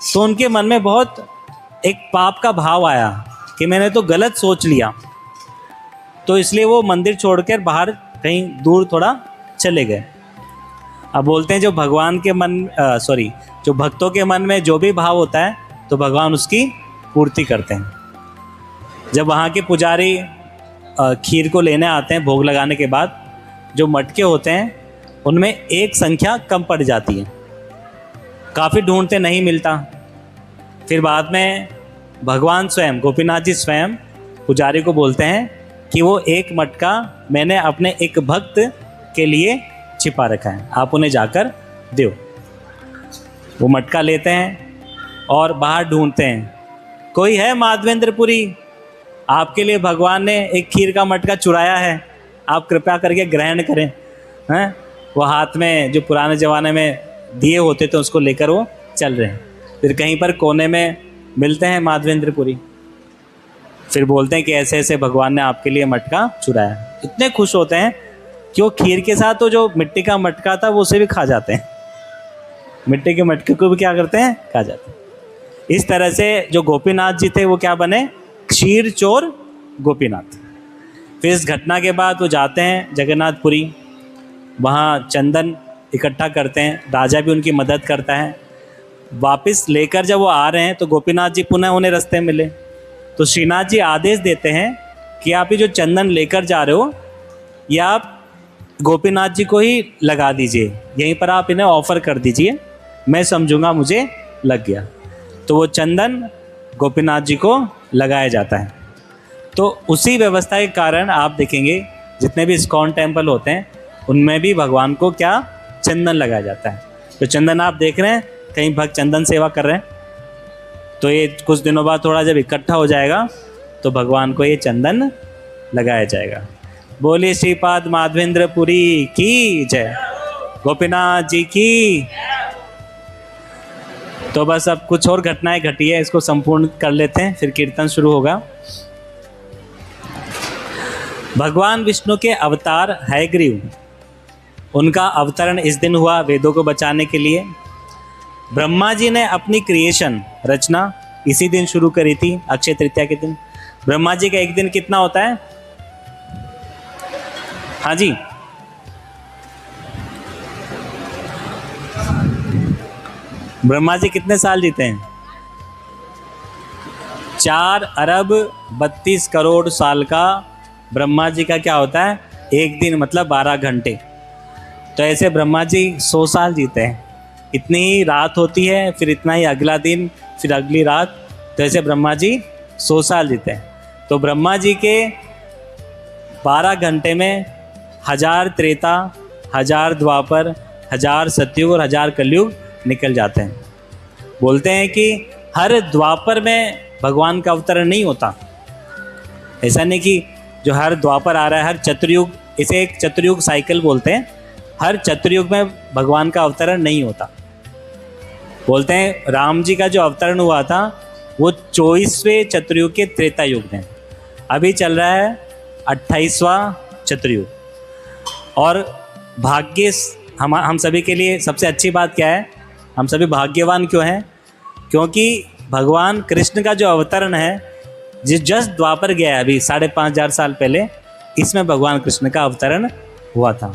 [SPEAKER 1] तो उनके मन में बहुत एक पाप का भाव आया कि मैंने तो गलत सोच लिया। तो इसलिए वो मंदिर छोड़कर बाहर कहीं दूर थोड़ा चले गए। अब बोलते हैं जो भगवान के जो भक्तों के मन में जो भी भाव होता है तो भगवान उसकी पूर्ति करते हैं। जब वहाँ के पुजारी खीर को लेने आते हैं भोग लगाने के बाद, जो मटके होते हैं उनमें एक संख्या कम पड़ जाती है, काफ़ी ढूंढते नहीं मिलता। फिर बाद में भगवान स्वयं, गोपीनाथ जी स्वयं पुजारी को बोलते हैं कि वो एक मटका मैंने अपने एक भक्त के लिए छिपा रखा है, आप उन्हें जाकर दो। वो मटका लेते हैं और बाहर ढूंढते हैं, कोई है माधवेंद्रपुरी, आपके लिए भगवान ने एक खीर का मटका चुराया है, आप कृपया करके ग्रहण करें। हैं, वो हाथ में जो पुराने ज़माने में दिए होते थे उसको लेकर वो चल रहे हैं। फिर कहीं पर कोने में मिलते हैं माधवेंद्रपुरी, फिर बोलते हैं कि ऐसे ऐसे भगवान ने आपके लिए मटका चुराया। इतने खुश होते हैं कि वो खीर के साथ तो जो मिट्टी का मटका था वो उसे भी खा जाते हैं, मिट्टी के मटके को भी क्या करते हैं, खा जाते हैं। इस तरह से जो गोपीनाथ जी थे वो क्या बने, क्षीर चोर गोपीनाथ। फिर इस घटना के बाद वो जाते हैं जगन्नाथपुरी, वहाँ चंदन इकट्ठा करते हैं, राजा भी उनकी मदद करता है। वापस लेकर जब वो आ रहे हैं तो गोपीनाथ जी पुनः उन्हें रास्ते मिले। तो श्रीनाथ जी आदेश देते हैं कि आप ये जो चंदन लेकर जा रहे हो ये आप गोपीनाथ जी को ही लगा दीजिए, यहीं पर आप इन्हें ऑफ़र कर दीजिए, मैं समझूंगा मुझे लग गया। तो वो चंदन गोपीनाथ जी को लगाया जाता है। तो उसी व्यवस्था के कारण आप देखेंगे जितने भी इस्कॉन टेम्पल होते हैं उनमें भी भगवान को क्या, चंदन लगाया जाता है। तो चंदन आप देख रहे हैं कहीं भक्त चंदन सेवा कर रहे हैं, तो ये कुछ दिनों बाद थोड़ा जब इकट्ठा हो जाएगा तो भगवान को ये चंदन लगाया जाएगा। बोलिए श्रीपाद माधवेंद्रपुरी की जय, गोपीनाथ जी की। तो बस अब कुछ और घटनाएं घटी है, इसको संपूर्ण कर लेते हैं, फिर कीर्तन शुरू होगा। भगवान विष्णु के अवतार हयग्रीव, उनका अवतरण इस दिन हुआ वेदों को बचाने के लिए। ब्रह्मा जी ने अपनी क्रिएशन, रचना इसी दिन शुरू करी थी, अक्षय तृतीया के दिन। ब्रह्मा जी का एक दिन कितना होता है? हाँ जी, ब्रह्मा जी कितने साल जीते हैं? 4 अरब 32 करोड़ साल का ब्रह्मा जी का क्या होता है? एक दिन, मतलब 12 घंटे। तो ऐसे ब्रह्मा जी 100 साल जीते हैं। इतनी ही रात होती है, फिर इतना ही अगला दिन, फिर अगली रात, तो ऐसे ब्रह्मा जी 100 साल जीते हैं। तो ब्रह्मा जी के 12 घंटे में 1000 त्रेता, 1000 द्वापर, 1000 सतयुग और 1000 कलयुग निकल जाते हैं। बोलते हैं कि हर द्वापर में भगवान का अवतरण नहीं होता। ऐसा नहीं कि जो हर द्वापर आ रहा है, हर चतुर्युग, इसे एक चतुर्युग साइकिल बोलते हैं, हर चतुर्युग में भगवान का अवतरण नहीं होता। बोलते हैं राम जी का जो अवतरण हुआ था वो 24वें चतुर्युग के त्रेता युग में, अभी चल रहा है 28वां चतुर्युग। और भाग्य हम सभी के लिए सबसे अच्छी बात क्या है, हम सभी भाग्यवान क्यों हैं? क्योंकि भगवान कृष्ण का जो अवतरण है, जिस जस्ट द्वापर गया है अभी 5500 साल पहले, इसमें भगवान कृष्ण का अवतरण हुआ था।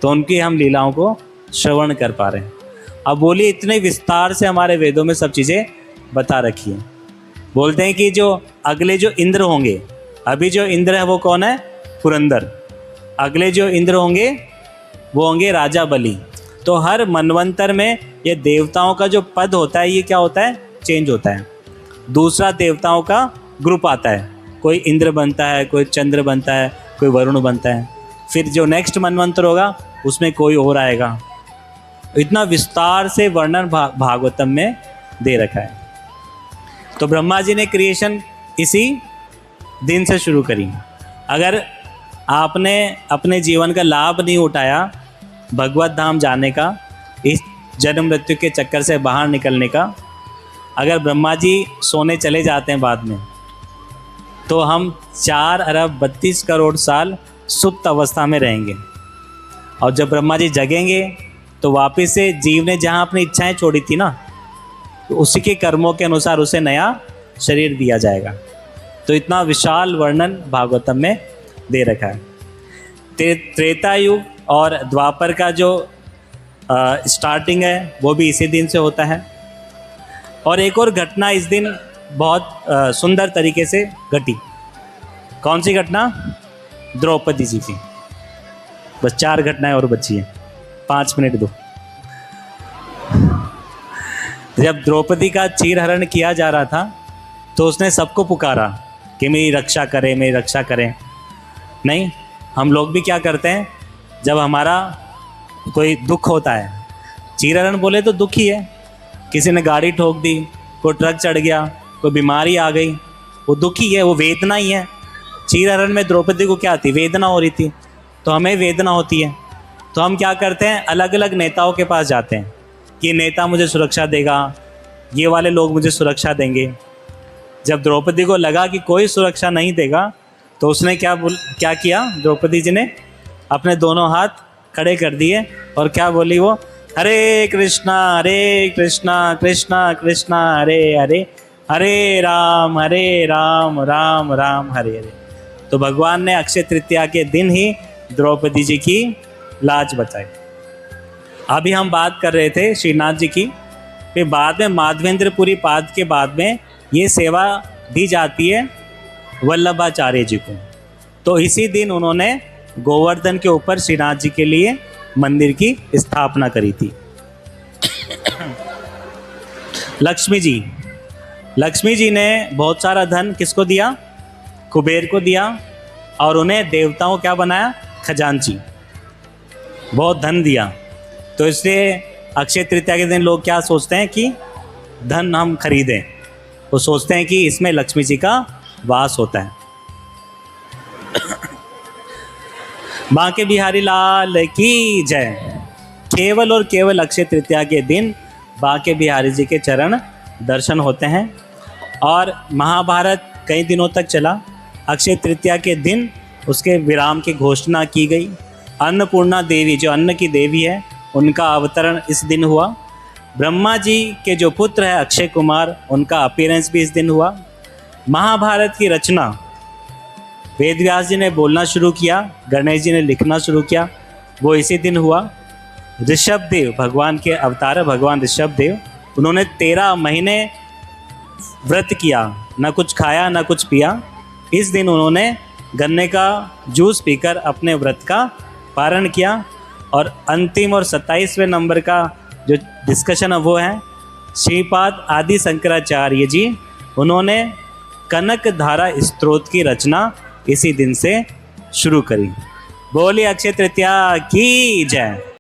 [SPEAKER 1] तो उनकी हम लीलाओं को श्रवण कर पा रहे हैं। अब बोलिए, इतने विस्तार से हमारे वेदों में सब चीज़ें बता रखी हैं। बोलते हैं कि जो अगले जो इंद्र होंगे, अभी जो इंद्र है वो कौन है? पुरंदर। अगले जो इंद्र होंगे वो होंगे राजा बलि। तो हर मनवंतर में ये देवताओं का जो पद होता है ये क्या होता है, चेंज होता है। दूसरा देवताओं का ग्रुप आता है, कोई इंद्र बनता है, कोई चंद्र बनता है, कोई वरुण बनता है। फिर जो नेक्स्ट मनवंतर होगा उसमें कोई और आएगा। इतना विस्तार से वर्णन भागवतम में दे रखा है। तो ब्रह्मा जी ने क्रिएशन इसी दिन से शुरू करी। अगर आपने अपने जीवन का लाभ नहीं उठाया भगवत धाम जाने का, इस जन्म मृत्यु के चक्कर से बाहर निकलने का, अगर ब्रह्मा जी सोने चले जाते हैं बाद में, तो हम 4 अरब 32 करोड़ साल सुप्त अवस्था में रहेंगे। और जब ब्रह्मा जी जगेंगे तो वापस से जीव ने जहाँ अपनी इच्छाएं छोड़ी थी ना, तो उसी के कर्मों के अनुसार उसे नया शरीर दिया जाएगा। तो इतना विशाल वर्णन भागवतम में दे रखा है। त्रेता युग और द्वापर का जो स्टार्टिंग है वो भी इसी दिन से होता है। और एक और घटना इस दिन बहुत सुंदर तरीके से घटी। कौन सी घटना? द्रौपदी जी की। बस 4 घटनाएं और बची हैं, 5 मिनट दो। जब द्रौपदी का चीरहरण किया जा रहा था तो उसने सबको पुकारा कि मेरी रक्षा करें, मेरी रक्षा करें। नहीं, हम लोग भी क्या करते हैं, जब हमारा कोई दुख होता है, चीरहरण बोले तो दुख ही है, किसी ने गाड़ी ठोक दी, कोई ट्रक चढ़ गया, कोई बीमारी आ गई, वो दुख ही है, वो वेदना ही है। चीरहरण में द्रौपदी को क्या थी? वेदना हो रही थी। तो हमें वेदना होती है तो हम क्या करते हैं, अलग अलग नेताओं के पास जाते हैं कि नेता मुझे सुरक्षा देगा, ये वाले लोग मुझे सुरक्षा देंगे। जब द्रौपदी को लगा कि कोई सुरक्षा नहीं देगा तो उसने क्या किया, द्रौपदी जी ने अपने दोनों हाथ खड़े कर दिए और क्या बोली वो, हरे कृष्णा कृष्णा कृष्णा हरे हरे, हरे राम राम राम हरे हरे। तो भगवान ने अक्षय तृतीया के दिन ही द्रौपदी जी की लाज बचाई। अभी हम बात कर रहे थे श्रीनाथ जी की, फिर बाद में माधवेंद्रपुरी पाद के बाद में ये सेवा दी जाती है वल्लभाचार्य जी को। तो इसी दिन उन्होंने गोवर्धन के ऊपर श्रीनाथ जी के लिए मंदिर की स्थापना करी थी। लक्ष्मी जी ने बहुत सारा धन किसको दिया? कुबेर को दिया, और उन्हें देवताओं क्या बनाया? खजांची। बहुत धन दिया। तो इसलिए अक्षय तृतीया के दिन लोग क्या सोचते हैं कि धन हम खरीदें, वो सोचते हैं कि इसमें लक्ष्मी जी का वास होता है। बांके बिहारी लाल की जय। केवल और केवल अक्षय तृतीया के दिन बांके बिहारी जी के चरण दर्शन होते हैं। और महाभारत कई दिनों तक चला। अक्षय तृतीया के दिन उसके विराम की घोषणा की गई। अन्नपूर्णा देवी, जो अन्न की देवी है, उनका अवतरण इस दिन हुआ। ब्रह्मा जी के जो पुत्र है अक्षय कुमार, उनका अपीयरेंस भी इस दिन हुआ। महाभारत की रचना वेदव्यास जी ने बोलना शुरू किया, गणेश जी ने लिखना शुरू किया, वो इसी दिन हुआ। ऋषभ देव, भगवान के अवतार भगवान ऋषभ देव, उन्होंने 13 महीने व्रत किया, ना कुछ खाया ना कुछ पिया। इस दिन उन्होंने गन्ने का जूस पीकर अपने व्रत का पारण किया। और अंतिम और 27वें नंबर का जो डिस्कशन है वो है श्रीपाद आदि शंकराचार्य जी, उन्होंने कनक धारा स्तोत्र की रचना इसी दिन से शुरू करी। बोलिए अक्षय तृतीया की जय।